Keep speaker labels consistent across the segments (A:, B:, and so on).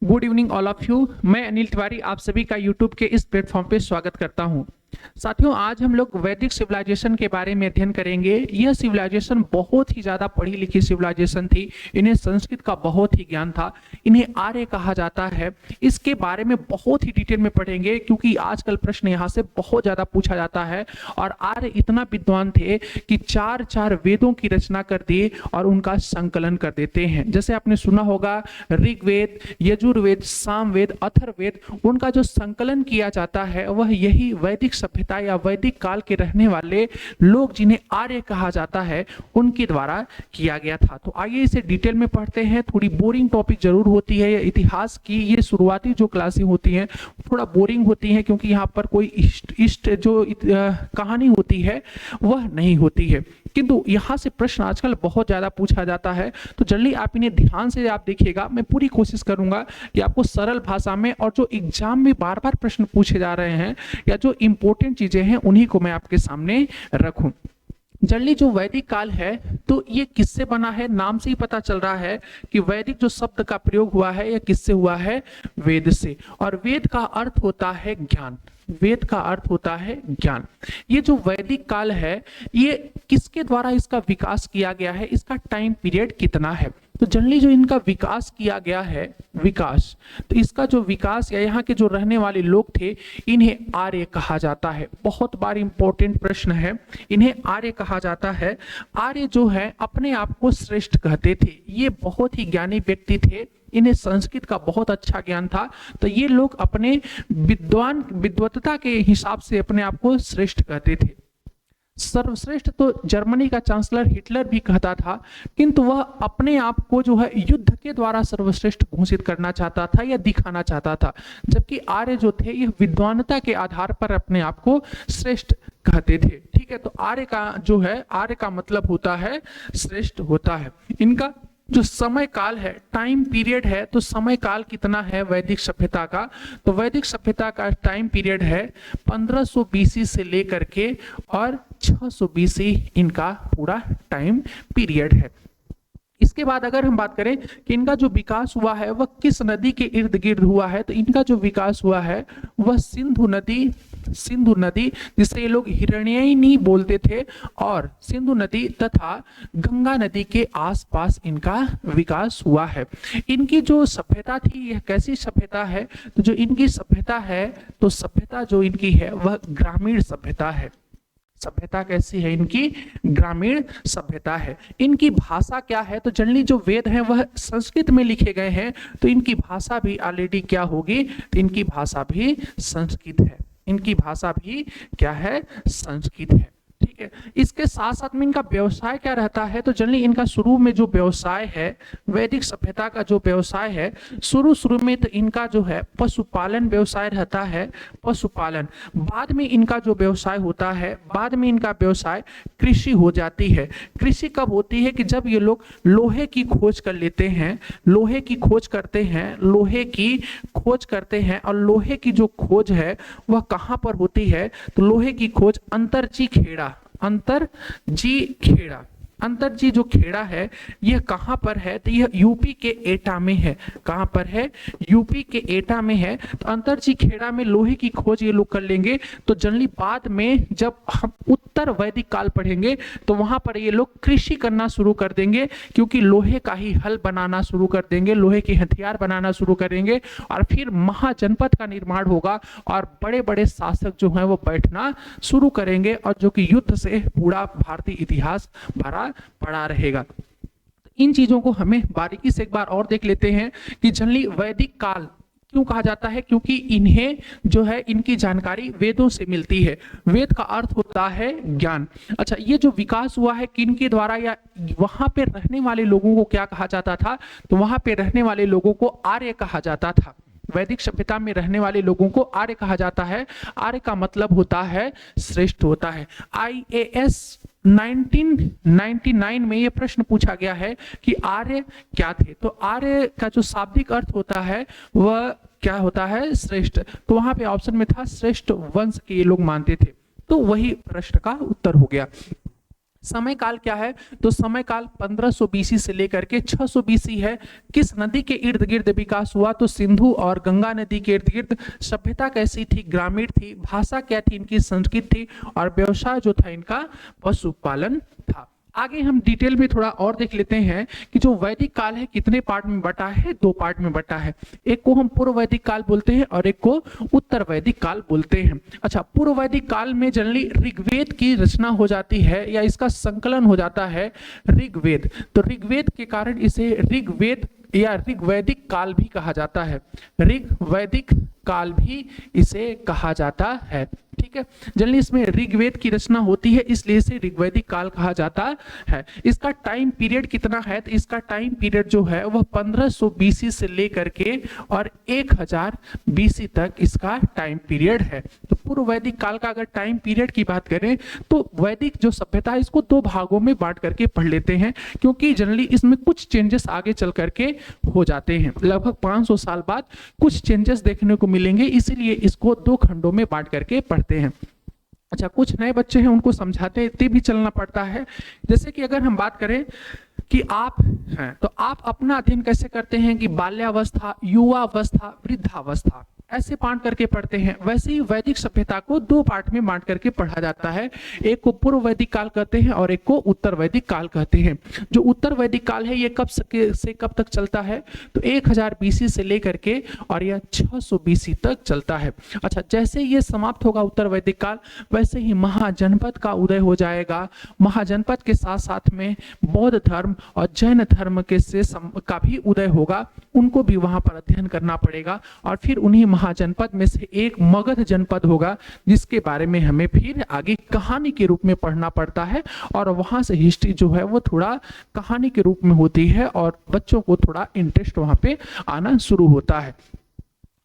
A: Good evening all of you. मैं अनिल तिवारी आप सभी का यूट्यूब के इस प्लेटफॉर्म पे स्वागत करता हूं। साथियों, आज हम लोग वैदिक सिविलाइजेशन के बारे में अध्ययन करेंगे। यह सिविलाइजेशन बहुत ही ज़्यादा पढ़ी लिखी सिविलाइजेशन थी। इन्हें संस्कृत का बहुत ही ज्ञान था। इन्हें आर्य कहा जाता है। इसके बारे में बहुत ही डिटेल में पढ़ेंगे क्योंकि आजकल प्रश्न यहाँ से बहुत ज़्यादा पूछा जाता है। और आर्य इतना विद्वान थे कि चार चार वेदों की रचना कर दिए और उनका संकलन कर देते हैं। जैसे आपने सुना होगा ऋग्वेद, यजुर्वेद, सामवेद, अथर्ववेद, उनका जो संकलन किया जाता है वह यही वैदिक सभ्यता या वैदिक काल के रहने वाले लोग जिन्हें आर्य कहा जाता है उनके द्वारा किया गया था। तो आइए इसे डिटेल में पढ़ते हैं। थोड़ी बोरिंग टॉपिक जरूर होती है। इतिहास की ये शुरुआती जो क्लासें होती हैं थोड़ा बोरिंग होती हैं क्योंकि यहाँ पर कोई इष्ट जो कहानी होती है वह नहीं होती है, किंतु यहाँ से प्रश्न आजकल बहुत ज्यादा पूछा जाता है। तो जल्दी आप इन्हें ध्यान से आप देखिएगा। मैं पूरी कोशिश करूंगा कि आपको सरल भाषा में और जो एग्जाम में बार बार प्रश्न पूछे जा रहे हैं या जो इंपॉर्टेंट चीजें हैं उन्हीं को मैं आपके सामने रखूं। जनरली जो वैदिक काल है तो ये किससे बना है, नाम से ही पता चल रहा है कि वैदिक जो शब्द का प्रयोग हुआ है यह किससे हुआ है, वेद से। और वेद का अर्थ होता है ज्ञान। वेद का अर्थ होता है ज्ञान। ये जो वैदिक काल है ये किसके द्वारा इसका विकास किया गया है, इसका टाइम पीरियड कितना है। तो जनरली जो इनका विकास किया गया है, विकास, तो इसका जो विकास या यहाँ के जो रहने वाले लोग थे इन्हें आर्य कहा जाता है। बहुत बार इंपॉर्टेंट प्रश्न है, इन्हें आर्य कहा जाता है। आर्य जो है अपने आप को श्रेष्ठ कहते थे। ये बहुत ही ज्ञानी व्यक्ति थे। इन्हें संस्कृत का बहुत अच्छा ज्ञान था। तो ये लोग अपने विद्वत्ता के हिसाब से अपने आप को श्रेष्ठ कहते थे। सर्वश्रेष्ठ तो जर्मनी का चांसलर हिटलर भी कहता था, किंतु वह अपने आप को जो है युद्ध के द्वारा सर्वश्रेष्ठ घोषित करना चाहता था या दिखाना चाहता था। जबकि आर्य जो थे यह विद्वानता के आधार पर अपने आप को श्रेष्ठ कहते थे। ठीक है, तो आर्य का जो है, आर्य का मतलब होता है श्रेष्ठ होता है। इनका जो समय काल है, टाइम पीरियड है, तो समय काल कितना है वैदिक सभ्यता का, तो वैदिक सभ्यता का टाइम पीरियड है 1500 बीसी से लेकर के और 600 बीसी इनका पूरा टाइम पीरियड है। इसके बाद अगर हम बात करें कि इनका जो विकास हुआ है वह किस नदी के इर्द गिर्द हुआ है, तो इनका जो विकास हुआ है वह सिंधु नदी जिसे ये लोग हिरण्ययनी बोलते थे, और सिंधु नदी तथा गंगा नदी के आसपास इनका विकास हुआ है। इनकी जो सभ्यता थी यह कैसी सभ्यता है, तो जो इनकी सभ्यता है, तो सभ्यता जो इनकी है वह ग्रामीण सभ्यता है। सभ्यता कैसी है इनकी, ग्रामीण सभ्यता है। इनकी भाषा क्या है, तो जनरली जो वेद हैं वह संस्कृत में लिखे गए हैं, तो इनकी भाषा भी ऑलरेडी क्या होगी, तो इनकी भाषा भी संस्कृत है। इनकी भाषा भी क्या है, संस्कृत है। ठीक है, इसके साथ साथ में इनका व्यवसाय क्या रहता है, तो जनरली इनका शुरू में जो व्यवसाय है, वैदिक सभ्यता का जो व्यवसाय है शुरू में तो इनका जो है पशुपालन व्यवसाय रहता है, पशुपालन। बाद में इनका जो व्यवसाय होता है, बाद में इनका व्यवसाय कृषि हो जाती है। कृषि कब होती है कि जब ये लोग लोहे की खोज कर लेते हैं, लोहे की खोज करते हैं, लोहे की खोज करते हैं, और लोहे की जो खोज है वह कहाँ पर होती है, तो लोहे की खोज अंतरजी खेड़ा, अंतरजी जो खेड़ा है यह कहाँ पर है, तो यह यूपी के एटा में है। कहाँ पर है, यूपी के एटा में है। तो अंतरजी खेड़ा में लोहे की खोज ये लोग कर लेंगे। तो जनरली बाद में जब हम उत्तर वैदिक काल पढ़ेंगे तो वहां पर ये लोग कृषि करना शुरू कर देंगे, क्योंकि लोहे का ही हल बनाना शुरू कर देंगे, लोहे के हथियार बनाना शुरू करेंगे, और फिर महाजनपद का निर्माण होगा और बड़े बड़े शासक जो हैं वो बैठना शुरू करेंगे, और जो कि युद्ध से पूरा भारतीय इतिहास भरा पड़ा रहेगा। इन चीजों को हमें बारीकी से एक बार और देख लेते हैं कि जनरली वैदिक काल क्यों कहा जाता है, क्योंकि इन्हें जो है इनकी जानकारी वेदों से मिलती है। वेद का अर्थ होता है ज्ञान। अच्छा, ये जो विकास हुआ है किन के द्वारा, या वहां पे रहने वाले लोगों को क्या कहा जाता था, तो वहां पे रहने वाले लोगों को आर्य कहा जाता था। वैदिक सभ्यता में रहने वाले लोगों को आर्य कहा जाता है। आर्य का मतलब होता है श्रेष्ठ होता है। IAS 1999 में यह प्रश्न पूछा गया है कि आर्य क्या थे, तो आर्य का जो शाब्दिक अर्थ होता है वह क्या होता है, श्रेष्ठ। तो वहां पे ऑप्शन में था श्रेष्ठ वंश के ये लोग मानते थे, तो वही प्रश्न का उत्तर हो गया। समय काल क्या है? तो समय काल 1500 बीसी से लेकर के 600 बीसी है। किस नदी के इर्द गिर्द विकास हुआ? तो सिंधु और गंगा नदी के इर्द गिर्द। सभ्यता कैसी थी? ग्रामीण थी। भाषा क्या थी इनकी? संस्कृत थी। और व्यवसाय जो था इनका पशुपालन था। आगे हम डिटेल में थोड़ा और देख लेते हैं कि जो वैदिक काल है कितने पार्ट में बटा है? 2 पार्ट में बटा है। एक को हम पूर्व वैदिक काल बोलते हैं और एक को उत्तर वैदिक काल बोलते हैं। अच्छा, पूर्व वैदिक काल में जनरली ऋग्वेद की रचना हो जाती है या इसका संकलन हो जाता है ऋग्वेद। तो ऋग्वेद के कारण इसे ऋग्वेद या ऋग्वैदिक काल भी कहा जाता है। ऋग्वैदिक काल भी इसे कहा जाता है। ठीक है, जनरली इसमें ऋग्वेद की रचना होती है, इसलिए इसे ऋग्वैदिक काल कहा जाता है। इसका टाइम पीरियड कितना है? तो इसका टाइम पीरियड जो है वह 1500 बीसी से लेकर के और 1000 बीसी तक इसका टाइम पीरियड है। तो पूर्व वैदिक काल का अगर टाइम पीरियड की बात करें तो वैदिक जो सभ्यता है इसको 2 भागों में बांट करके पढ़ लेते हैं, क्योंकि जनरली इसमें कुछ चेंजेस आगे चल करके हो जाते हैं। लगभग 500 साल बाद कुछ चेंजेस देखने को मिलेंगे, इसीलिए इसको 2 खंडों में बांट करके पढ़ते हैं। अच्छा, कुछ नए बच्चे हैं उनको समझाते इतने भी चलना पड़ता है। जैसे कि अगर हम बात करें कि आप हैं तो आप अपना अध्ययन कैसे करते हैं कि बाल्यावस्था, युवावस्था, वृद्धावस्था ऐसे बांट करके पढ़ते हैं। वैसे ही वैदिक सभ्यता को 2 पार्ट में बांट करके पढ़ा जाता है। एक को पूर्व वैदिक काल कहते हैं और एक को उत्तर वैदिक काल कहते हैं। जो उत्तर वैदिक काल है ये कब से कब तक चलता है? तो 1000 बीसी से लेकर के और यह 600 बीसी तक चलता है। अच्छा, जैसे ये समाप्त होगा उत्तर वैदिक काल, वैसे ही महाजनपद का उदय हो जाएगा। महाजनपद के साथ साथ में बौद्ध धर्म और जैन धर्म के का भी उदय होगा। उनको भी वहां पर अध्ययन करना पड़ेगा और फिर उन्हीं महाजनपद में से एक मगध जनपद होगा, जिसके बारे में हमें फिर आगे कहानी के रूप में पढ़ना पड़ता है। और वहां से हिस्ट्री जो है वो थोड़ा कहानी के रूप में होती है और बच्चों को थोड़ा इंटरेस्ट वहां पे आना शुरू होता है।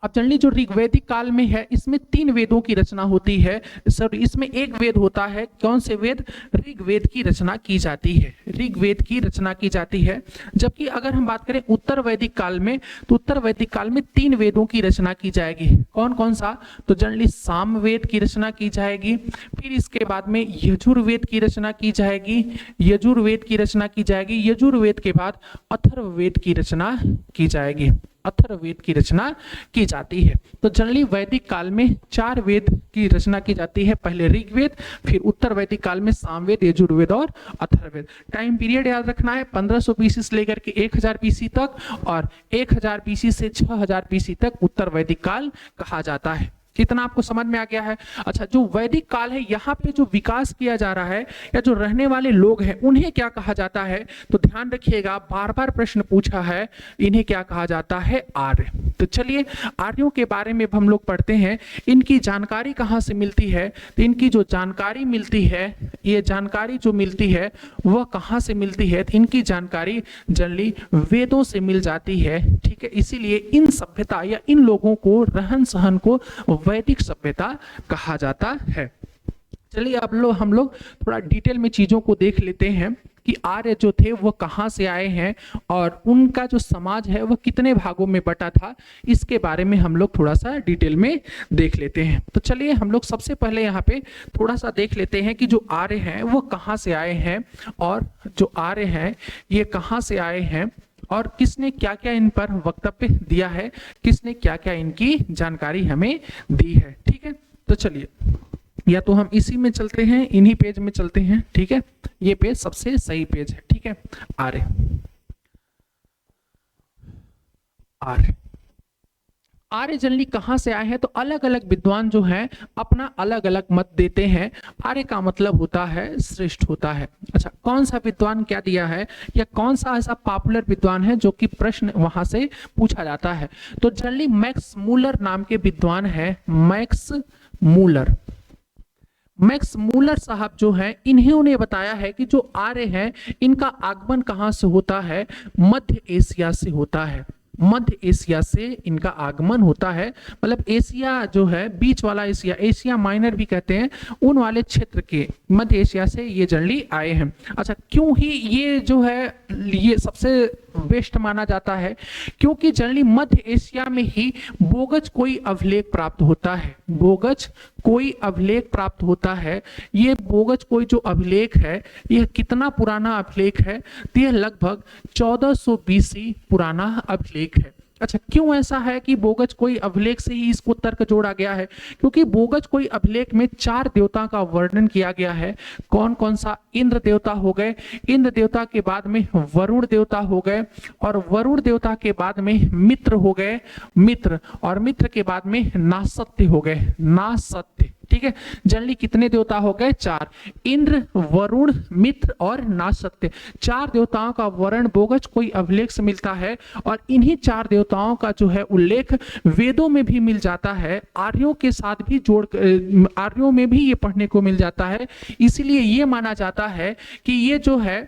A: अब जनरली जो ऋग्वैदिक काल में है इसमें 3 वेदों की रचना होती है। सर, इसमें एक वेद होता है। कौन से वेद? ऋग्वेद की रचना की जाती है। ऋग्वेद की रचना की जाती है। जबकि अगर हम बात करें उत्तर वैदिक काल में, तो उत्तर वैदिक काल में 3 वेदों की रचना की जाएगी। कौन कौन सा? तो जनरली सामवेद की रचना की जाएगी। फिर इसके बाद में यजुर्वेद की रचना की जाएगी। यजुर्वेद की रचना की जाएगी। यजुर्वेद के बाद अथर्ववेद की रचना की जाएगी। अथर्ववेद की रचना की जाती है। तो जनरली वैदिक काल में 4 वेद की रचना की जाती है। पहले ऋग्वेद, फिर उत्तर वैदिक काल में सामवेद, यजुर्वेद और अथर्ववेद। टाइम पीरियड याद रखना है 1500 बीसी से लेकर के 1000 बीसी तक और 1000 बीसी से 6000 बीसी तक उत्तर वैदिक काल कहा जाता है। कितना आपको समझ में आ गया है? अच्छा, जो वैदिक काल है यहाँ पे जो विकास किया जा रहा है या जो रहने वाले लोग हैं उन्हें क्या कहा जाता है? तो ध्यान रखिएगा, बार बार प्रश्न पूछा है, इन्हें क्या कहा जाता है? आर्य। तो चलिए आर्यों के बारे में हम लोग पढ़ते हैं। इनकी जानकारी कहाँ से मिलती है? तो इनकी जो जानकारी मिलती है, ये जानकारी जो मिलती है वह कहाँ से मिलती है? तो इनकी जानकारी जनरली वेदों से मिल जाती है। ठीक है, इसीलिए इन सभ्यता या इन लोगों को, रहन सहन को वैदिक सभ्यता कहा जाता है। चलिए अब हम लोग थोड़ा डिटेल में चीजों को देख लेते हैं कि आर्य जो थे वो कहाँ से आए हैं और उनका जो समाज है वह कितने भागों में बटा था। इसके बारे में हम लोग थोड़ा सा डिटेल में देख लेते हैं। तो चलिए हम लोग सबसे पहले यहाँ पे थोड़ा सा देख लेते हैं कि जो आर्य हैं वो कहाँ से आए हैं और जो आर्य हैं ये कहाँ से आए हैं और किसने क्या क्या इन पर वक्तव्य दिया है, किसने क्या क्या इनकी जानकारी हमें दी है। ठीक है, तो चलिए या तो हम इसी में चलते हैं, इन्हीं पेज में चलते हैं। ठीक है, ये पेज सबसे सही पेज है। ठीक है, आर्य आर्य आर्य जनरली कहाँ से आए हैं? तो अलग अलग विद्वान जो हैं अपना अलग अलग मत देते हैं। आर्य का मतलब होता है श्रेष्ठ होता है। अच्छा, कौन सा विद्वान क्या दिया है या कौन सा ऐसा पॉपुलर विद्वान है जो कि प्रश्न वहां से पूछा जाता है? तो जनरली मैक्स मूलर नाम के विद्वान है। मैक्स मूलर साहब जो हैं इन्होंने बताया है कि जो आर्य हैं इनका आगमन कहाँ से होता है? मध्य एशिया से होता है। मध्य एशिया से इनका आगमन होता है। मतलब एशिया जो है, बीच वाला एशिया, एशिया माइनर भी कहते हैं, उन वाले क्षेत्र के मध्य एशिया से ये जनरली आए हैं। अच्छा, क्यों ही ये जो है ये सबसे वेस्ट माना जाता है, क्योंकि जनरली मध्य एशिया में ही बोगज कोई अभिलेख प्राप्त होता है। बोगज कोई अभिलेख प्राप्त होता है। ये बोगज कोई जो अभिलेख है, यह कितना पुराना अभिलेख है? तो यह लगभग 1400 BC पुराना अभिलेख है। अच्छा, क्यों ऐसा है कि बोगज कोई अभिलेख से ही इसको तर्क जोड़ा गया है? क्योंकि बोगज कोई अभिलेख में 4 देवताओं का वर्णन किया गया है। कौन कौन सा? इंद्र देवता हो गए, इंद्र देवता के बाद में वरुण देवता हो गए, और वरुण देवता के बाद में मित्र हो गए, मित्र, और मित्र के बाद में नासत्य हो गए, नासत्य। ठीक है, जनरली कितने देवता हो गए? 4। इंद्र, वरुण, मित्र और नासत्य, 4 देवताओं का वर्णन बोगज कोई अभिलेख से मिलता है। और इन्हीं 4 देवताओं का जो है उल्लेख वेदों में भी मिल जाता है, आर्यों के साथ भी आर्यों में भी ये पढ़ने को मिल जाता है। इसीलिए ये माना जाता है कि ये जो है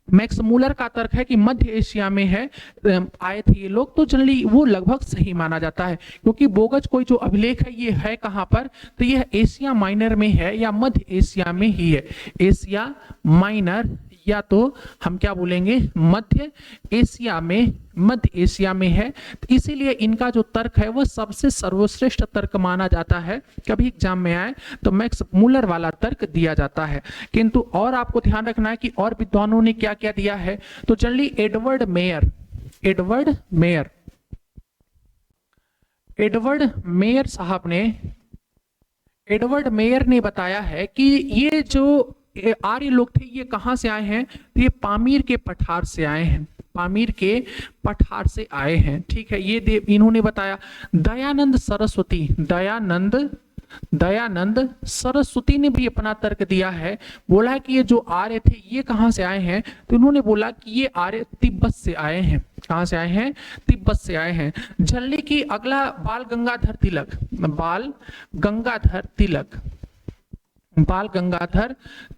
A: मैक्स मूलर का तर्क है कि मध्य एशिया में है आए थे ये लोग, तो जनरली वो लगभग सही माना जाता है। क्योंकि बोगज कोई जो अभिलेख है ये है कहाँ पर? तो यह एशिया माइनर में है या मध्य एशिया में ही है। एशिया माइनर, या तो हम क्या बोलेंगे, मध्य एशिया में, मध्य एशिया में है। तो इसीलिए इनका जो तर्क है वह सबसे सर्वश्रेष्ठ तर्क माना जाता है। कभी एग्जाम में आए तो मैक्स मूलर वाला तर्क दिया जाता है। किंतु और आपको ध्यान रखना है कि और विद्वानों ने क्या क्या दिया है। तो generally Edward mayor, Edward mayor, Edward mayor साहब ने, एडवर्ड मेयर ने बताया है कि ये जो आर्य लोग थे ये कहां से आए हैं? तो ये पामीर के पठार से आए हैं, पामीर के पठार से आए हैं। ठीक है, ये इन्होंने बताया। दयानंद सरस्वती, दयानंद सरस्वती ने भी अपना तर्क दिया है। बोला है कि ये जो आर्य थे ये कहां से आए हैं? तो उन्होंने बोला कि ये आर्य तिब्बत से आए हैं। कहां से आए हैं? तिब्बत से आए हैं। जनरली की अगला बाल गंगाधर तिलक, बाल गंगाधर तिलक, बाल गंगाधर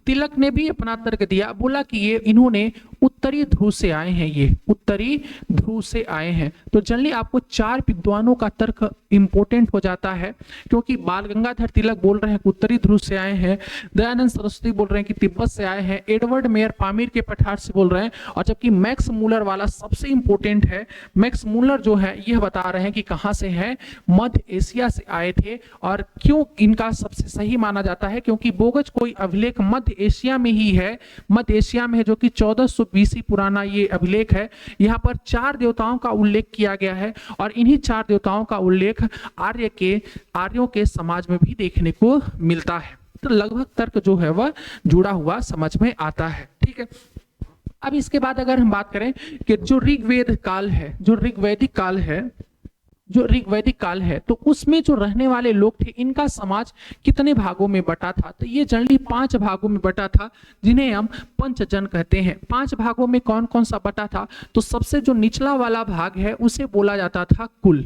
A: तिलक ने भी अपना तर्क दिया। बोला कि ये इन्होंने उत्तरी ध्रुव से आए हैं, ये उत्तरी ध्रुव से आए हैं। तो जनरली आपको 4 विद्वानों का तर्क इंपॉर्टेंट हो जाता है, क्योंकि बाल गंगाधर तिलक बोल रहे हैं कि उत्तरी ध्रुव से आए हैं, दयानंद सरस्वती बोल रहे हैं कि तिब्बत से आए हैं, एडवर्ड मेयर पामीर के पठार से बोल रहे हैं, और जबकि मैक्स मूलर वाला सबसे इंपॉर्टेंट है। मैक्स मूलर जो है यह बता रहे हैं कि कहां से है, मध्य एशिया से आए थे। और क्यों इनका सबसे सही माना जाता है? क्योंकि बोगज कोई अभिलेख मध्य एशिया में ही है, मध्य एशिया में है, जो कि 1400 BC पुराना ये अभिलेख है। यहाँ पर 4 देवताओं का उल्लेख किया गया है, और इन्हीं 4 देवताओं का उल्लेख आर्यों के समाज में भी देखने को मिलता है। तो लगभग तर्क जो है वह जुड़ा हुआ समझ में आता है। ठीक है, अब इसके बाद अगर हम बात करें कि जो ऋग्वेद काल है, जो ऋग्वैदिक काल है, जो ऋग्वैदिक काल है, तो उसमें जो रहने वाले लोग थे इनका समाज कितने भागों में बटा था? तो ये जनरली 5 भागों में बटा था, जिन्हें हम पंचजन कहते हैं। 5 भागों में कौन कौन सा बटा था? तो सबसे जो निचला वाला भाग है उसे बोला जाता था कुल,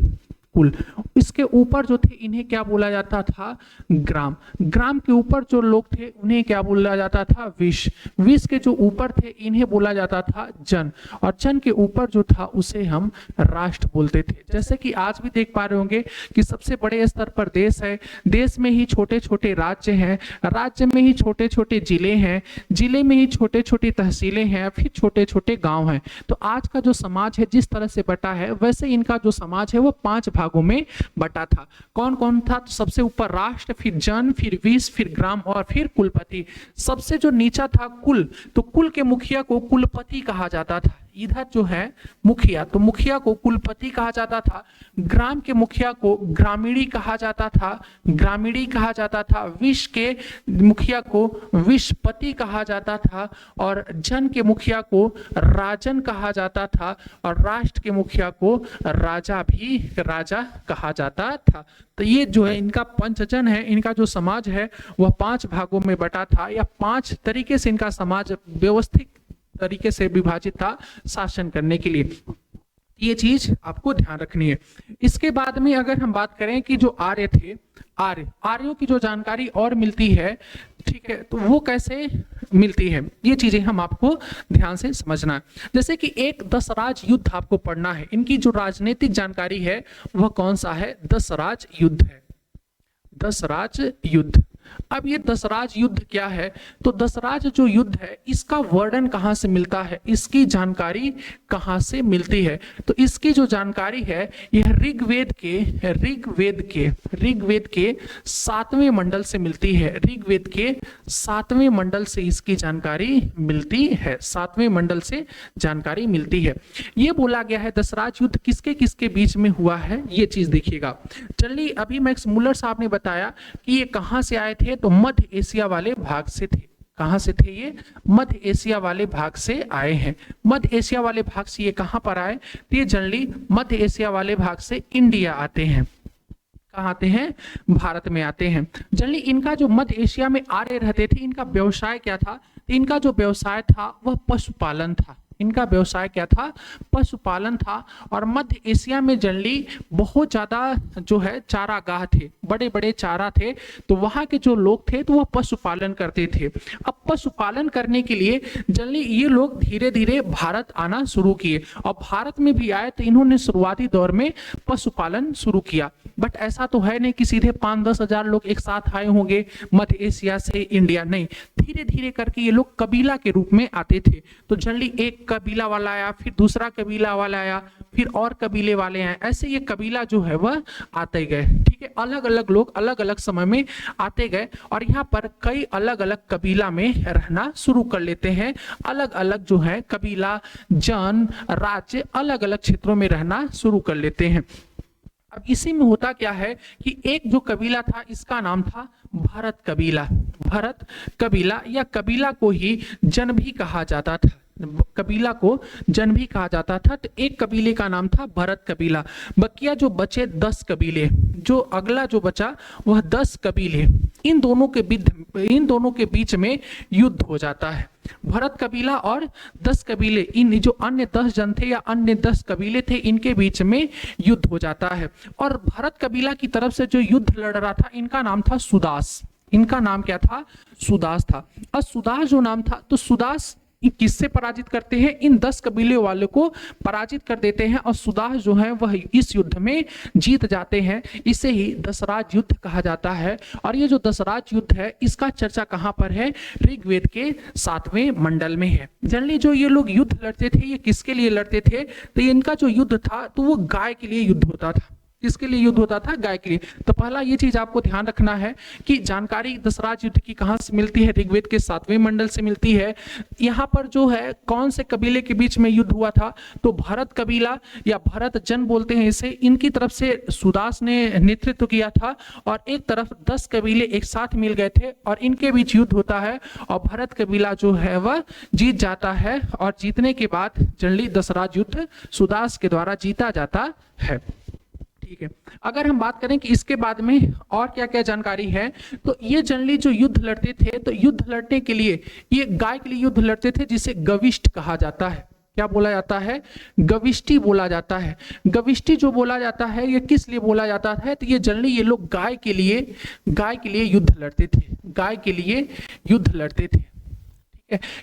A: कुल। इसके ऊपर जो थे इन्हें क्या बोला जाता था? ग्राम। ग्राम के ऊपर जो लोग थे उन्हें क्या बोला जाता था? विश। विश के जो ऊपर थे इन्हें बोला जाता था जन, और जन के ऊपर जो था उसे हम राष्ट्र बोलते थे। जैसे कि आज भी देख पा रहे होंगे कि सबसे बड़े स्तर पर देश है, देश में ही छोटे छोटे राज्य हैं, राज्य में ही छोटे छोटे जिले हैं, जिले में ही छोटे छोटे तहसीलें हैं, फिर छोटे छोटे गांव हैं। तो आज का जो समाज है जिस तरह से बटा है, वैसे इनका जो समाज है वो 5 भागों में बटा था। कौन कौन था? तो सबसे ऊपर राष्ट्र, फिर जन, फिर विश, फिर ग्राम और फिर कुलपति। सबसे जो नीचा था कुल, तो कुल के मुखिया को कुलपति कहा जाता था। इधर जो है मुखिया, तो मुखिया को कुलपति कहा जाता था। ग्राम के मुखिया को ग्रामीणी कहा जाता था, ग्रामीणी कहा जाता था। विश के मुखिया को विशपति कहा जाता था, और जन के मुखिया को राजन कहा जाता था, और राष्ट्र के मुखिया को राजा भी राजा कहा जाता था। तो ये जो है इनका पंचजन है, इनका जो समाज है वह 5 भागों में बटा था, या 5 तरीके से इनका समाज व्यवस्थित तरीके से विभाजित था शासन करने के लिए। ये चीज आपको ध्यान रखनी है। इसके बाद में अगर हम बात करें कि जो आर्य थे, आर्यों की जो जानकारी और मिलती है, ठीक है, तो वो कैसे मिलती है, ये चीजें हम आपको ध्यान से समझना है। जैसे कि एक दशराज युद्ध आपको पढ़ना है, इनकी जो राजनीतिक जानकारी है वह कौन सा है? दशराज युद्ध है, दशराज युद्ध। अब ये दशराज युद्ध क्या है? तो दशराज जो युद्ध है इसका वर्णन कहाँ से मिलता है, इसकी जानकारी कहाँ से मिलती है? तो इसकी जो जानकारी है यह ऋग्वेद के 7वें मंडल से मिलती है। ऋग्वेद के 7वें मंडल से इसकी जानकारी मिलती है, 7वें मंडल से जानकारी मिलती है। ये बोला गया है दशराज युद्ध किसके किसके बीच में हुआ है, ये चीज देखिएगा। चलिए, अभी मैक्स मुलर साहब ने बताया कि ये कहां से आए थे, तो मध्य एशिया वाले भाग से थे। कहां से थे ये? मध्य एशिया वाले भाग से आए हैं। मध्य एशिया वाले भाग से ये कहां पर आए? तो ये जनरली मध्य एशिया वाले भाग से इंडिया आते हैं। कहाँ आते हैं? भारत में आते हैं। जनरली इनका जो मध्य एशिया में आर्य रहते थे, इनका व्यवसाय क्या था? इनका जो व्यवसाय था वह पशुपालन था। इनका व्यवसाय क्या था? पशुपालन था। और मध्य एशिया में जनरली बहुत ज्यादा जो है चारागाह थे, बड़े बड़े चारा थे, तो वहां के जो लोग थे तो वह पशुपालन करते थे। अब पशुपालन करने के लिए जनरली ये लोग धीरे धीरे भारत आना शुरू किए, और भारत में भी आए तो इन्होंने शुरुआती दौर में पशुपालन शुरू किया। बट ऐसा तो है नहीं कि सीधे 5-10 हजार लोग एक साथ आए होंगे मध्य एशिया से इंडिया, नहीं, धीरे धीरे करके ये लोग कबीला के रूप में आते थे। तो जनरली एक कबीला वाला आया, फिर दूसरा कबीला वाला आया, फिर और कबीले वाले आए, ऐसे ये कबीला जो है वह आते गए। ठीक है, अलग अलग लोग अलग अलग समय में आते गए, और यहाँ पर कई अलग अलग कबीला में रहना शुरू कर लेते हैं। अलग अलग जो है कबीला, जन, राज्य अलग अलग क्षेत्रों में रहना शुरू कर लेते हैं। अब इसी में होता क्या है कि एक जो कबीला था इसका नाम था भरत कबीला। भरत कबीला या कबीला को ही जन भी कहा जाता था, कबीला को जन भी कहा जाता था। तो एक कबीले का नाम था भरत कबीला। बकिया जो बचे 10 कबीले, जो अगला जो बचा वह 10 कबीले, इन दोनों के बीच में युद्ध हो जाता है। भरत कबीला और 10 कबीले, इन जो अन्य 10 जन थे या अन्य 10 कबीले थे, इनके बीच में युद्ध हो जाता है। और भरत कबीला की तरफ से जो युद्ध लड़ रहा था इनका नाम था सुदास। इनका नाम क्या था? सुदास था। और सुदास जो नाम था, तो सुदास किससे पराजित करते हैं? इन 10 कबीले वालों को पराजित कर देते हैं, और सुदास जो है वह इस युद्ध में जीत जाते हैं। इसे ही दशराज युद्ध कहा जाता है। और ये जो दशराज युद्ध है इसका चर्चा कहाँ पर है? ऋग्वेद के 7वें मंडल में है। जनरली जो ये लोग युद्ध लड़ते थे, ये किसके लिए लड़ते थे? तो इनका जो युद्ध था तो वो गाय के लिए युद्ध होता था। किसके लिए युद्ध होता था? गाय के लिए। तो पहला ये चीज आपको ध्यान रखना है कि जानकारी दशराज युद्ध की कहां से मिलती है? ऋग्वेद के 7वें मंडल से मिलती है। यहाँ पर जो है कौन से कबीले के बीच में युद्ध हुआ था? तो भरत कबीला या भरत जन बोलते हैं इसे, इनकी तरफ से सुदास ने नेतृत्व किया था, और एक तरफ 10 कबीले एक साथ मिल गए थे और इनके बीच युद्ध होता है, और भरत कबीला जो है वह जीत जाता है। और जीतने के बाद जनरली दशराज युद्ध सुदास के द्वारा जीता जाता है। ठीक है, अगर हम बात करें कि इसके बाद में और क्या क्या जानकारी है, तो ये जनरली जो युद्ध लड़ते थे, तो युद्ध लड़ने के लिए ये गाय के लिए युद्ध लड़ते थे, जिसे गविष्ट कहा जाता है। क्या बोला जाता है? गविष्टि बोला जाता है। गविष्टि जो बोला जाता है ये किस लिए बोला जाता है? तो ये जनरली ये लोग गाय के लिए युद्ध लड़ते थे, गाय के लिए युद्ध लड़ते थे।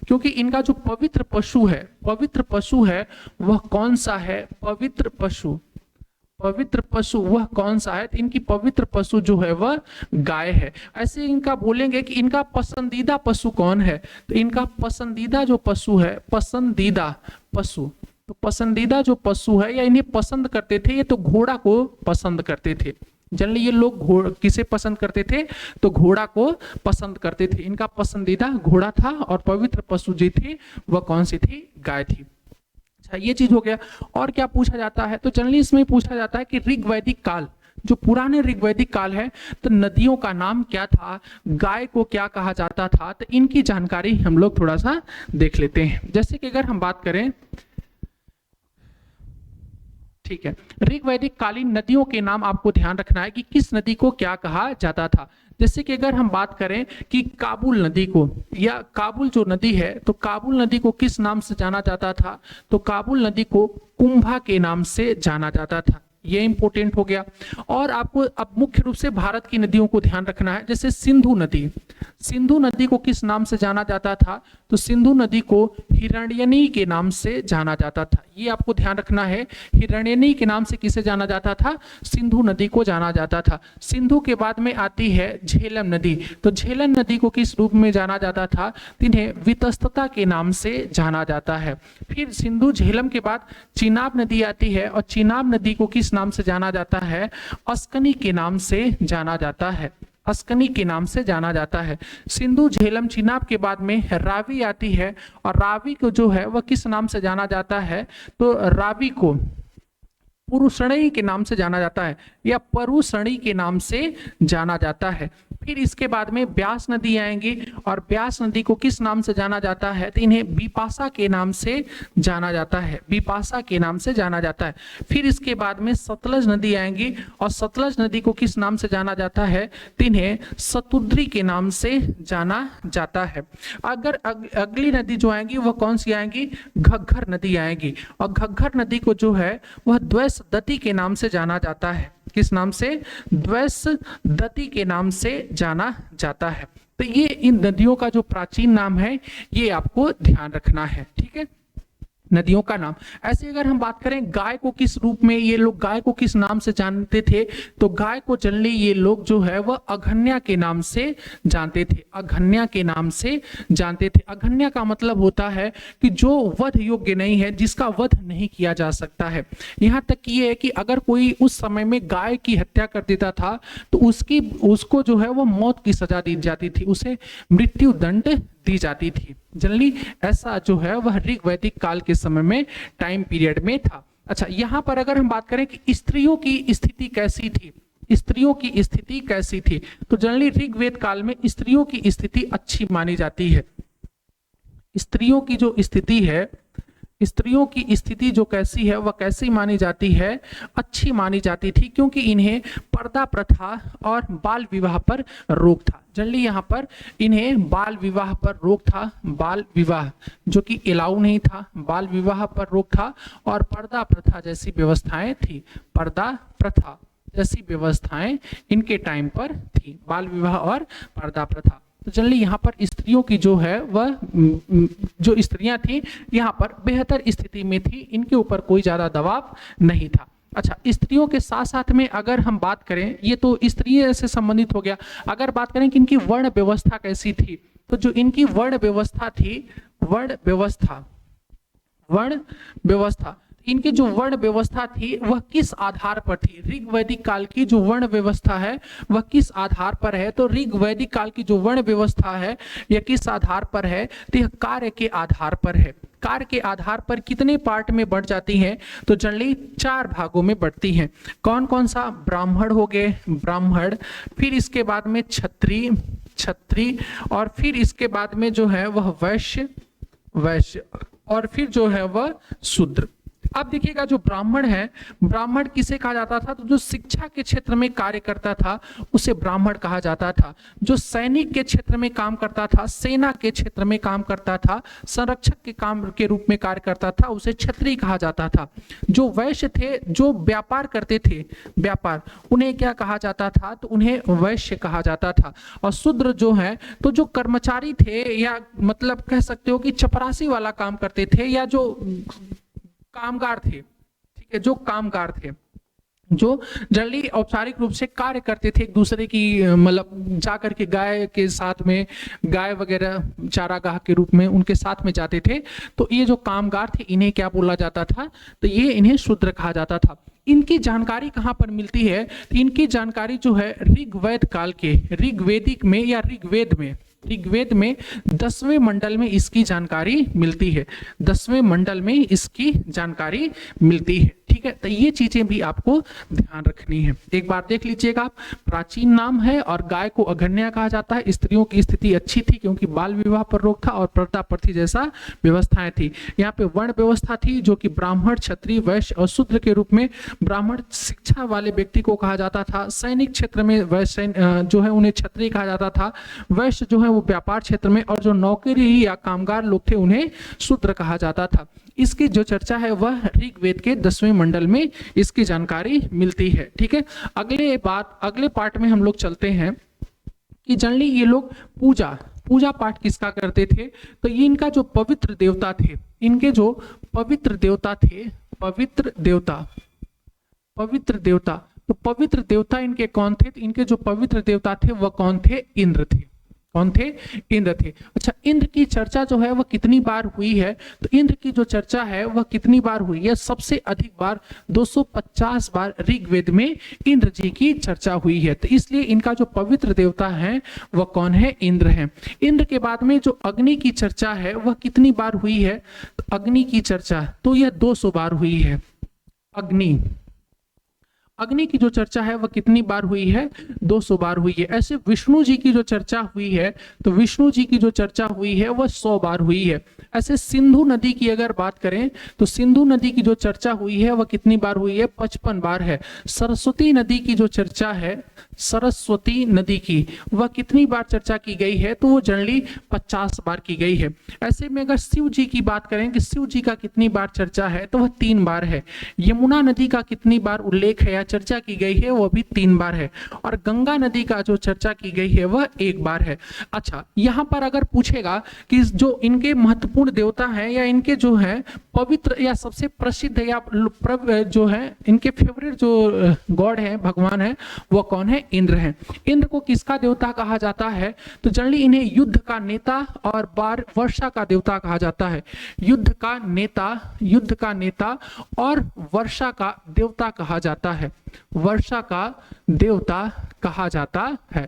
A: क्योंकि इनका जो पवित्र पशु है वह कौन सा है? पवित्र पशु वह कौन सा है? तो इनकी पवित्र पशु जो है वह गाय है। ऐसे इनका बोलेंगे कि इनका पसंदीदा पशु कौन है? तो इनका पसंदीदा जो पशु है, पसंदीदा जो पशु है या इन्हें पसंद करते थे, ये तो घोड़ा को पसंद करते थे। जनरली ये लोग किसे पसंद करते थे? तो घोड़ा को पसंद करते थे। इनका पसंदीदा घोड़ा था, और पवित्र पशु जो थी वह कौन सी थी? गाय थी। ये चीज हो गया। और क्या पूछा जाता है? तो जनरली इसमें पूछा जाता है कि ऋग्वैदिक काल, जो पुराने ऋग्वैदिक काल है, तो नदियों का नाम क्या था? गाय को क्या कहा जाता था? तो इनकी जानकारी हम लोग थोड़ा सा देख लेते हैं। जैसे कि अगर हम बात करें, ठीक है, ऋग्वैदिक कालीन नदियों के नाम आपको ध्यान रखना है कि किस नदी को क्या कहा जाता था। जैसे कि अगर हम बात करें कि काबुल नदी को, या काबुल जो नदी है, तो काबुल नदी को किस नाम से जाना जाता था? तो काबुल नदी को कुंभा के नाम से जाना जाता था। ये इंपॉर्टेंट हो गया। और आपको अब मुख्य रूप से भारत की नदियों को ध्यान रखना है। जैसे सिंधु नदी को किस नाम से जाना जाता था? तो सिंधु नदी को हिरण्यनी के नाम से जाना जाता था। ये आपको ध्यान रखना है। हिरण्यनी के नाम से किसे जाना जाता था? सिंधु नदी को जाना जाता था। सिंधु के बाद में आती है झेलम नदी। तो झेलम नदी को किस रूप में जाना जाता था? इन्हें वितस्तता के नाम से जाना जाता है। फिर सिंधु झेलम के बाद चिनाब नदी आती है और चिनाब नदी को किस नाम से जाना जाता है? अस्कनी के नाम से जाना जाता है। अस्कनी के नाम से जाना जाता है। सिंधु झेलम चिनाब के बाद में रावी आती है और रावी को जो है वह किस नाम से जाना जाता है? तो रावी को पुरुषणी के नाम से जाना जाता है या परुषणी के नाम से जाना जाता है। फिर इसके बाद में ब्यास नदी आएंगी और ब्यास नदी को किस नाम से जाना जाता है? तो इन्हें बिपाशा के नाम से जाना जाता है। बिपाशा के नाम से जाना जाता है। फिर इसके बाद में सतलज नदी आएंगी और सतलज नदी को किस नाम से जाना जाता है? तो इन्हें सतुद्री के नाम से जाना जाता है। अगर अगली नदी जो आएंगी वह कौन सी आएंगी? घग्घर नदी आएंगी और घग्घर नदी को जो है वह द्वैसदती के नाम से जाना जाता है। किस नाम से? द्वैसदती के नाम से जाना जाता है। तो ये इन नदियों का जो प्राचीन नाम है ये आपको ध्यान रखना है, ठीक है, नदियों का नाम। ऐसे अगर हम बात करें गाय को किस रूप में ये लोग गाय को किस नाम से जानते थे? तो गाय को जनरली ये लोग जो है वह अघन्या के नाम से जानते थे। अघन्या के नाम से जानते थे। अघन्या का मतलब होता है कि जो वध योग्य नहीं है, जिसका वध नहीं किया जा सकता है। यहाँ तक ये है कि अगर कोई उस समय में गाय की हत्या कर देता था तो उसको जो है वो मौत की सजा दी जाती थी, उसे मृत्यु दंड दी जाती थी। जनरली ऐसा जो है वह ऋग वैदिक काल के समय में टाइम पीरियड में था। अच्छा, यहाँ पर अगर हम बात करें कि स्त्रियों की स्थिति कैसी थी, स्त्रियों की स्थिति कैसी थी, तो जनरली ऋग्वेद काल में स्त्रियों की स्थिति अच्छी मानी जाती है। स्त्रियों की जो स्थिति है, स्त्रियों की स्थिति जो कैसी है वह कैसी मानी जाती है? अच्छी मानी जाती थी, क्योंकि इन्हें पर्दा प्रथा और बाल विवाह पर रोक था। जनरली यहाँ पर इन्हें बाल विवाह पर रोक था। बाल विवाह जो कि अलाउ नहीं था, बाल विवाह पर रोक था और पर्दा प्रथा जैसी व्यवस्थाएं थी। पर्दा प्रथा जैसी व्यवस्थाएं इनके टाइम पर थी, बाल विवाह और पर्दा प्रथा। तो जनरली यहाँ पर स्त्रियों की जो है वह जो स्त्रियां थी यहाँ पर बेहतर स्थिति में थी, इनके ऊपर कोई ज्यादा दबाव नहीं था। अच्छा, स्त्रियों के साथ साथ में अगर हम बात करें, ये तो स्त्रियों से संबंधित हो गया। अगर बात करें कि इनकी वर्ण व्यवस्था कैसी थी, तो जो इनकी वर्ण व्यवस्था थी, वर्ण व्यवस्था इनकी जो वर्ण व्यवस्था थी वह किस आधार पर थी? ऋग वैदिक काल की जो वर्ण व्यवस्था है वह किस आधार पर है? तो ऋग वैदिक काल की जो वर्ण व्यवस्था है यह किस आधार पर है? तो यह कार्य के आधार पर है। कार्य के आधार पर कितने पार्ट में बढ़ जाती हैं? तो जनरली 4 भागों में बढ़ती हैं। कौन कौन सा? ब्राह्मण हो गए, ब्राह्मण, फिर इसके बाद में क्षत्रिय और फिर इसके बाद में जो है वह वैश्य और फिर जो है वह शूद्र। अब देखिएगा, जो ब्राह्मण है, ब्राह्मण किसे कहा जाता था? तो जो शिक्षा के क्षेत्र में कार्य करता था उसे ब्राह्मण कहा जाता था। जो सैनिक के क्षेत्र में काम करता था, सेना के क्षेत्र में काम करता था, संरक्षक के काम के रूप में कार्य करता था, उसे क्षत्रिय कहा जाता था। जो वैश्य थे, जो व्यापार करते थे, व्यापार, उन्हें क्या कहा जाता था? तो उन्हें वैश्य कहा जाता था। और शूद्र जो है, तो जो कर्मचारी थे या मतलब कह सकते हो कि चपरासी वाला काम करते थे या जो कामगार थे, ठीक है, जो कामगार थे, जो जनरली औपचारिक रूप से कार्य करते थे, एक दूसरे की मतलब जाकर के गाय के साथ में, गाय वगैरह चारागाह के रूप में उनके साथ में जाते थे। तो ये जो कामगार थे इन्हें क्या बोला जाता था? तो ये इन्हें शूद्र कहा जाता था। इनकी जानकारी कहाँ पर मिलती है? तो इनकी जानकारी जो है ऋग्वेद काल के, ऋग्वेदिक में या ऋग्वेद में 10वें मंडल में इसकी जानकारी मिलती है। 10वें मंडल में इसकी जानकारी मिलती है, ठीक है। तो ये चीजें भी आपको ध्यान रखनी है। एक बार देख लीजिएगा, प्राचीन नाम है और गाय को अघन्या कहा जाता है। स्त्रियों की स्थिति अच्छी थी क्योंकि बाल विवाह पर रोक था और पर्दा प्रथा जैसा व्यवस्थाएं थी। यहाँ पे वर्ण व्यवस्था थी जो कि ब्राह्मण, क्षत्रिय, वैश्य और शूद्र के रूप में। ब्राह्मण शिक्षा वाले व्यक्ति को कहा जाता था, सैनिक क्षेत्र में वैश्य जो है उन्हें क्षत्रिय कहा जाता था, वैश्य जो है वो व्यापार क्षेत्र में, और जो नौकरी या कामगार लोग थे उन्हें शूद्र कहा जाता था। इसकी जो चर्चा है वह ऋग्वेद के 10वें मंडल में इसकी जानकारी मिलती है, ठीक है। अगले पार्ट में हम लोग चलते हैं कि जनरली ये लोग पूजा पूजा पाठ किसका करते थे? तो ये इनका जो पवित्र देवता थे, इनके जो पवित्र देवता थे, पवित्र देवता, पवित्र देवता, तो पवित्र देवता इनके कौन थे? तो इनके जो पवित्र देवता थे वह कौन थे? इंद्र थे। कौन थे? इंद्र थे। अच्छा, इंद्र की चर्चा जो है वह कितनी बार हुई है? तो इंद्र की जो चर्चा है वह कितनी बार हुई है? सबसे अधिक बार 250 बार ऋग्वेद में इंद्र जी की चर्चा हुई है। तो इसलिए इनका जो पवित्र देवता है वह कौन है? इंद्र है। इंद्र के बाद में जो अग्नि की चर्चा है वह कितनी बार हुई है? तो अग्नि की चर्चा तो यह 200 बार हुई है। अग्नि, अग्नि की जो चर्चा है वह कितनी बार हुई है? 200 बार हुई है। ऐसे विष्णु जी की जो चर्चा हुई है, तो विष्णु जी की जो चर्चा हुई है वह 100 बार हुई है। ऐसे सिंधु नदी की अगर बात करें तो सिंधु नदी की जो चर्चा हुई है वह कितनी बार हुई है? 55 बार है। सरस्वती नदी की जो चर्चा है, सरस्वती नदी की, वह कितनी बार चर्चा की गई है? तो वो जनरली 50 बार की गई है। ऐसे में अगर शिव जी की बात करें कि शिव जी का कितनी बार चर्चा है, तो वह 3 बार है। यमुना नदी का कितनी बार उल्लेख है या चर्चा की गई है? वो भी 3 बार है। और गंगा नदी का जो चर्चा की गई है वह 1 बार है। अच्छा, यहाँ पर अगर पूछेगा कि जो इनके महत्वपूर्ण देवता हैं या इनके जो है पवित्र या सबसे प्रसिद्ध या जो है इनके फेवरेट जो गॉड है, भगवान है, वह कौन है? इंद्र है। इंद्र को किसका देवता कहा जाता है? तो जनरली इन्हें युद्ध का नेता और वर्षा का देवता कहा जाता है। युद्ध का नेता, युद्ध का नेता और वर्षा का देवता कहा जाता है। वर्षा का देवता कहा जाता है।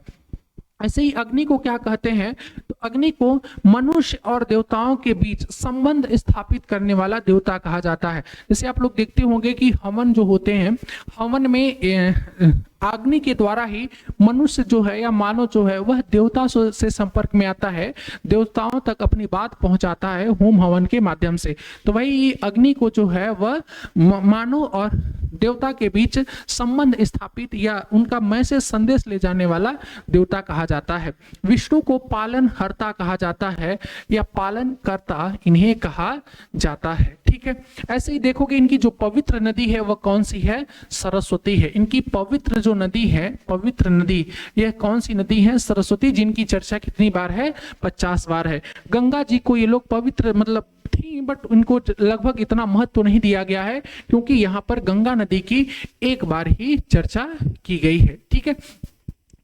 A: ऐसे ही अग्नि को क्या कहते हैं? तो अग्नि को मनुष्य और देवताओं के बीच संबंध स्थापित करने वाला देवता कहा जाता है। जैसे आप लोग देखते होंगे कि हवन जो होते हैं, हवन में अग्नि के द्वारा ही मनुष्य जो है या मानव जो है वह देवता से संपर्क में आता है, देवताओं तक अपनी बात पहुंचाता है होम हवन के माध्यम से। तो वही अग्नि को जो है वह मानव और देवता के बीच संबंध स्थापित या उनका मैसेज संदेश ले जाने वाला देवता कहा जाता है। विष्णु को पालनहर्ता कहा जाता है या पालनकर्ता इन्हें कहा जाता है। ठीक है, ऐसे ही देखोगे इनकी जो पवित्र नदी है वह कौन सी है? सरस्वती है। इनकी पवित्र जो नदी है, पवित्र नदी, यह कौन सी नदी है? सरस्वती, जिनकी चर्चा कितनी बार है? 50 बार है। गंगा जी को ये लोग पवित्र मतलब थी, बट उनको लगभग इतना महत्व तो नहीं दिया गया है, क्योंकि यहाँ पर गंगा नदी की 1 बार ही चर्चा की गई है। ठीक है,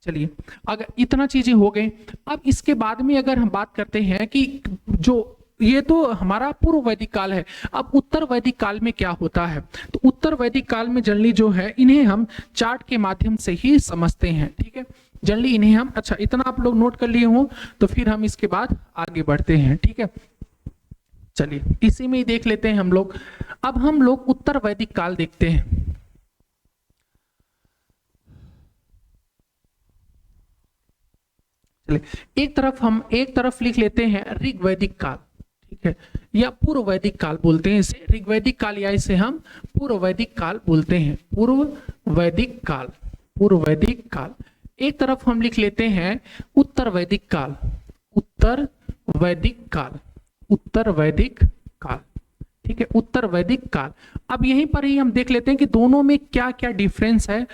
A: चलिए, अगर इतना चीजें हो गई, अब इसके बाद में अगर हम बात करते हैं कि जो ये तो हमारा पूर्व वैदिक काल है, अब उत्तर वैदिक काल में क्या होता है? तो उत्तर वैदिक काल में जनरली जो है इन्हें हम चार्ट के माध्यम से ही समझते हैं। ठीक है, जनरली इन्हें हम, अच्छा इतना आप लोग नोट कर लिए हो तो फिर हम इसके बाद आगे बढ़ते हैं। ठीक है, चलिए इसी में ही देख लेते हैं हम लोग। अब हम लोग उत्तर वैदिक काल देखते हैं। चलिए, एक तरफ लिख लेते हैं ऋग्वैदिक काल, ठीक है, या पूर्व वैदिक काल बोलते हैं इसे। ऋग्वैदिक काल या इसे हम पूर्व वैदिक काल बोलते हैं। पूर्व वैदिक काल, पूर्व वैदिक काल। एक तरफ हम लिख लेते हैं उत्तर वैदिक काल, उत्तर वैदिक काल, उत्तर वैदिक काल। ठीक है, उत्तर वैदिक काल। अब यहीं पर ही हम देख लेते हैं कि दोनों में क्या क्या डिफरेंस है।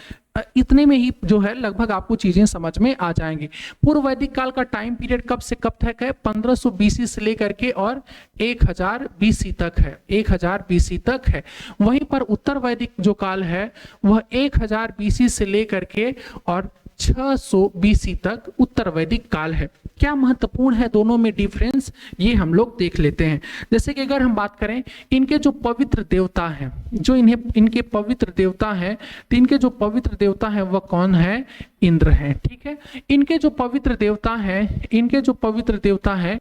A: इतने में ही जो है लगभग आपको चीजें समझ में आ जाएंगी। पूर्व वैदिक काल का टाइम पीरियड कब से कब तक है? 1500 BC से लेकर के और 1000 BC तक है, 1000 BC तक है। वहीं पर उत्तर वैदिक जो काल है वह 1000 BC से लेकर के और 600 BC तक उत्तर वैदिक काल है। क्या महत्वपूर्ण है दोनों में डिफरेंस, ये हम लोग देख लेते हैं। जैसे कि अगर हम बात करें इनके जो पवित्र देवता हैं, जो इनके पवित्र देवता हैं, तो इनके जो पवित्र देवता हैं वह कौन है? इंद्र हैं। ठीक है, इनके जो पवित्र देवता हैं, इनके जो पवित्र देवता हैं,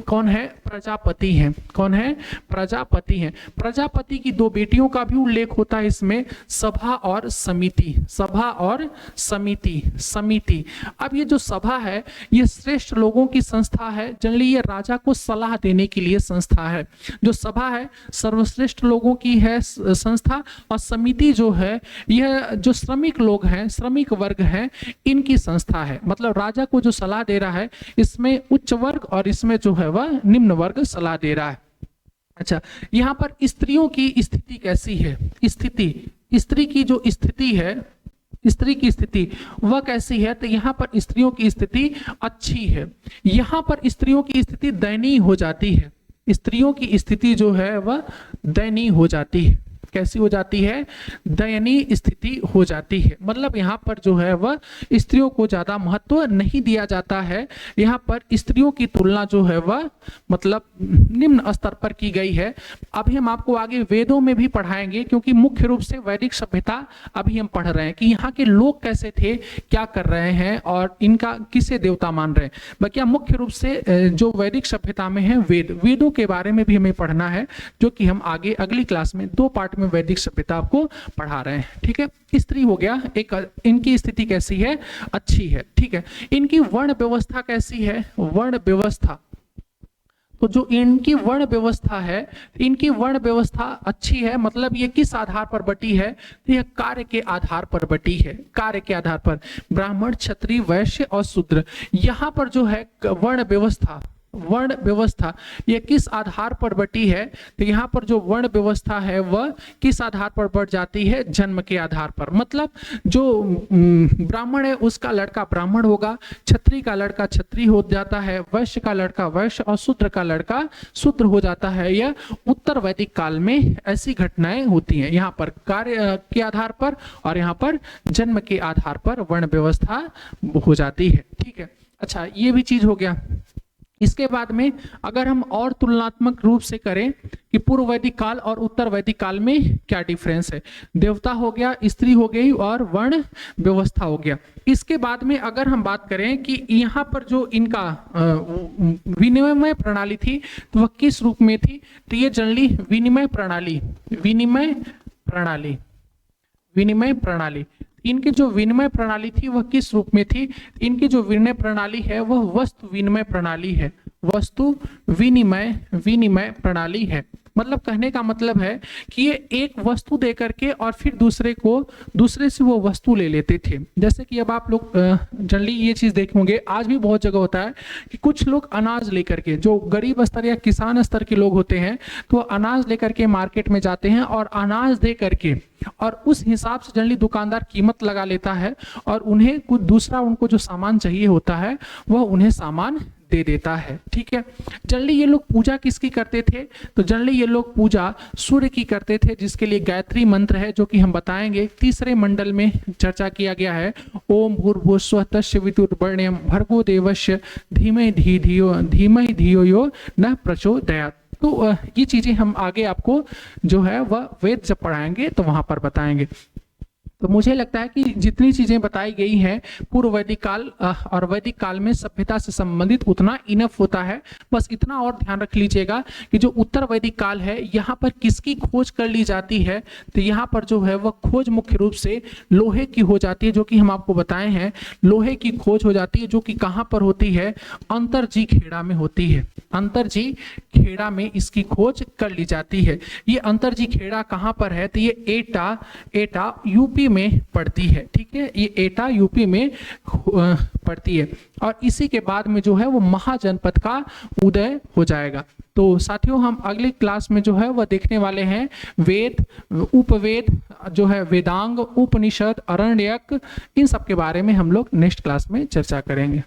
A: कौन है? प्रजापति हैं। कौन है? प्रजापति हैं। प्रजापति की 2 बेटियों का भी उल्लेख होता है इसमें, सभा और समिति, सभा और समिति, समिति। अब ये जो सभा है ये श्रेष्ठ लोगों की संस्था है। जनरली ये राजा को सलाह देने के लिए संस्था है। जो सभा है सर्वश्रेष्ठ लोगों की है संस्था, और समिति जो है यह जो श्रमिक लोग हैं, श्रमिक वर्ग है, इनकी संस्था है। मतलब राजा को जो सलाह दे रहा है इसमें उच्च वर्ग और इसमें जो है वह निम्न वर्ग सलाह दे रहा है। अच्छा, यहाँ पर स्त्रियों की स्थिति कैसी है? स्थिति, स्त्री की जो स्थिति है, स्त्री की स्थिति वह कैसी है, तो यहाँ पर स्त्रियों की स्थिति अच्छी है। यहाँ पर स्त्रियों की स्थिति दयनीय हो जाती है। स्त्रियों की स्थिति जो है वह दयनीय हो जाती है। कैसी हो जाती है? दयनीय स्थिति हो जाती है। मतलब यहाँ पर जो है वह स्त्रियों को ज्यादा महत्व नहीं दिया जाता है। यहाँ पर स्त्रियों की तुलना जो है वह मतलब निम्न स्तर पर की गई है। अभी हम आपको आगे वेदों में भी पढ़ाएंगे, क्योंकि मुख्य रूप से वैदिक सभ्यता अभी हम पढ़ रहे हैं कि यहाँ के लोग कैसे थे, क्या कर रहे हैं और इनका किसे देवता मान रहे हैं। बाकी मुख्य रूप से जो वैदिक सभ्यता में है वेदों के बारे में भी हमें पढ़ना है, जो कि हम आगे अगली क्लास में 2 पार्ट में वैदिक सभ्यता आपको पढ़ा रहे हैं। ठीक है, स्त्री हो गया एक, इनकी स्थिति कैसी है? अच्छी है। ठीक है, इनकी वर्ण व्यवस्था कैसी है? वर्ण व्यवस्था, तो जो इनकी वर्ण व्यवस्था है, इनकी वर्ण व्यवस्था अच्छी है। मतलब ये किस आधार पर बटी है? तो यह कार्य के आधार पर बटी है। कार्य के आधार पर ब्राह्मण, क्षत्रिय, वैश्य और शूद्र, यहाँ पर जो है वर्ण व्यवस्था ये किस आधार पर बटी है? तो यहाँ पर जो वर्ण व्यवस्था है वह किस आधार पर बढ़ जाती है? जन्म के आधार पर। मतलब जो ब्राह्मण है उसका लड़का ब्राह्मण होगा, क्षत्रिय का लड़का क्षत्रिय हो जाता है, वैश्य का लड़का वैश्य और शूद्र का लड़का शूद्र हो जाता है। यह उत्तर वैदिक काल में ऐसी घटनाएं होती हैं। यहाँ पर कार्य के आधार पर और यहाँ पर जन्म के आधार पर वर्ण व्यवस्था हो जाती है। ठीक है, अच्छा ये भी चीज हो गया। इसके बाद में अगर हम और तुलनात्मक रूप से करें कि पूर्व वैदिक काल और उत्तर वैदिक काल में क्या डिफरेंस है, देवता हो गया, स्त्री हो गई और वर्ण व्यवस्था हो गया। इसके बाद में अगर हम बात करें कि यहाँ पर जो इनका विनिमय प्रणाली थी तो वह किस रूप में थी? तो ये जनरली विनिमय प्रणाली इनकी जो विनिमय प्रणाली थी वह किस रूप में थी? इनकी जो विनिमय प्रणाली है वह वस्तु विनिमय प्रणाली है। वस्तु विनिमय प्रणाली है। मतलब कहने का मतलब है कि ये एक वस्तु दे करके और फिर दूसरे से वो वस्तु ले लेते थे। जैसे कि अब आप लोग जनरली ये चीज देखे होंगे, आज भी बहुत जगह होता है कि कुछ लोग अनाज लेकर के, जो गरीब स्तर या किसान स्तर के लोग होते हैं, तो अनाज लेकर के मार्केट में जाते हैं और अनाज दे करके और उस हिसाब से जनरली दुकानदार कीमत लगा लेता है और उन्हें कुछ दूसरा उनको जो सामान चाहिए होता है वह उन्हें सामान दे देता है। ठीक है, जनरली ये लोग पूजा किसकी करते थे? तो जनरली ये लोग पूजा सूर्य की करते थे, जिसके लिए गायत्री मंत्र है, जो कि हम बताएंगे। तीसरे मंडल में चर्चा किया गया है, ओम भूर्भुवस्सुः तस्य वितुर्वरेण्यं भर्गो देवस्य धीमहि धियो यो न प्रचोदयात्। तो ये चीजें हम आगे आपको जो है वह वेद जब पढ़ाएंगे तो वहां पर बताएंगे। तो मुझे लगता है कि जितनी चीजें बताई गई हैं पूर्व वैदिक काल और वैदिक काल में सभ्यता से संबंधित उतना इनफ होता है। बस इतना और ध्यान रख लीजिएगा कि जो उत्तर वैदिक काल है यहाँ पर किसकी खोज कर ली जाती है? तो यहाँ पर जो है वह खोज मुख्य रूप से लोहे की हो जाती है, जो कि हम आपको बताए हैं। लोहे की खोज हो जाती है, जो कि कहाँ पर होती है? अंतरजी खेड़ा में होती है। अंतरजी खेड़ा में इसकी खोज कर ली जाती है। ये अंतरजी खेड़ा कहाँ पर है? तो ये एटा यूपी में पड़ती है। ठीक है, ये एटा यूपी में पड़ती है और इसी के बाद में जो है वो महाजनपद का उदय हो जाएगा। तो साथियों, हम अगली क्लास में जो है वह देखने वाले हैं वेद, उपवेद जो है, वेदांग, उपनिषद, अरण्यक, इन सब के बारे में हम लोग नेक्स्ट क्लास में चर्चा करेंगे।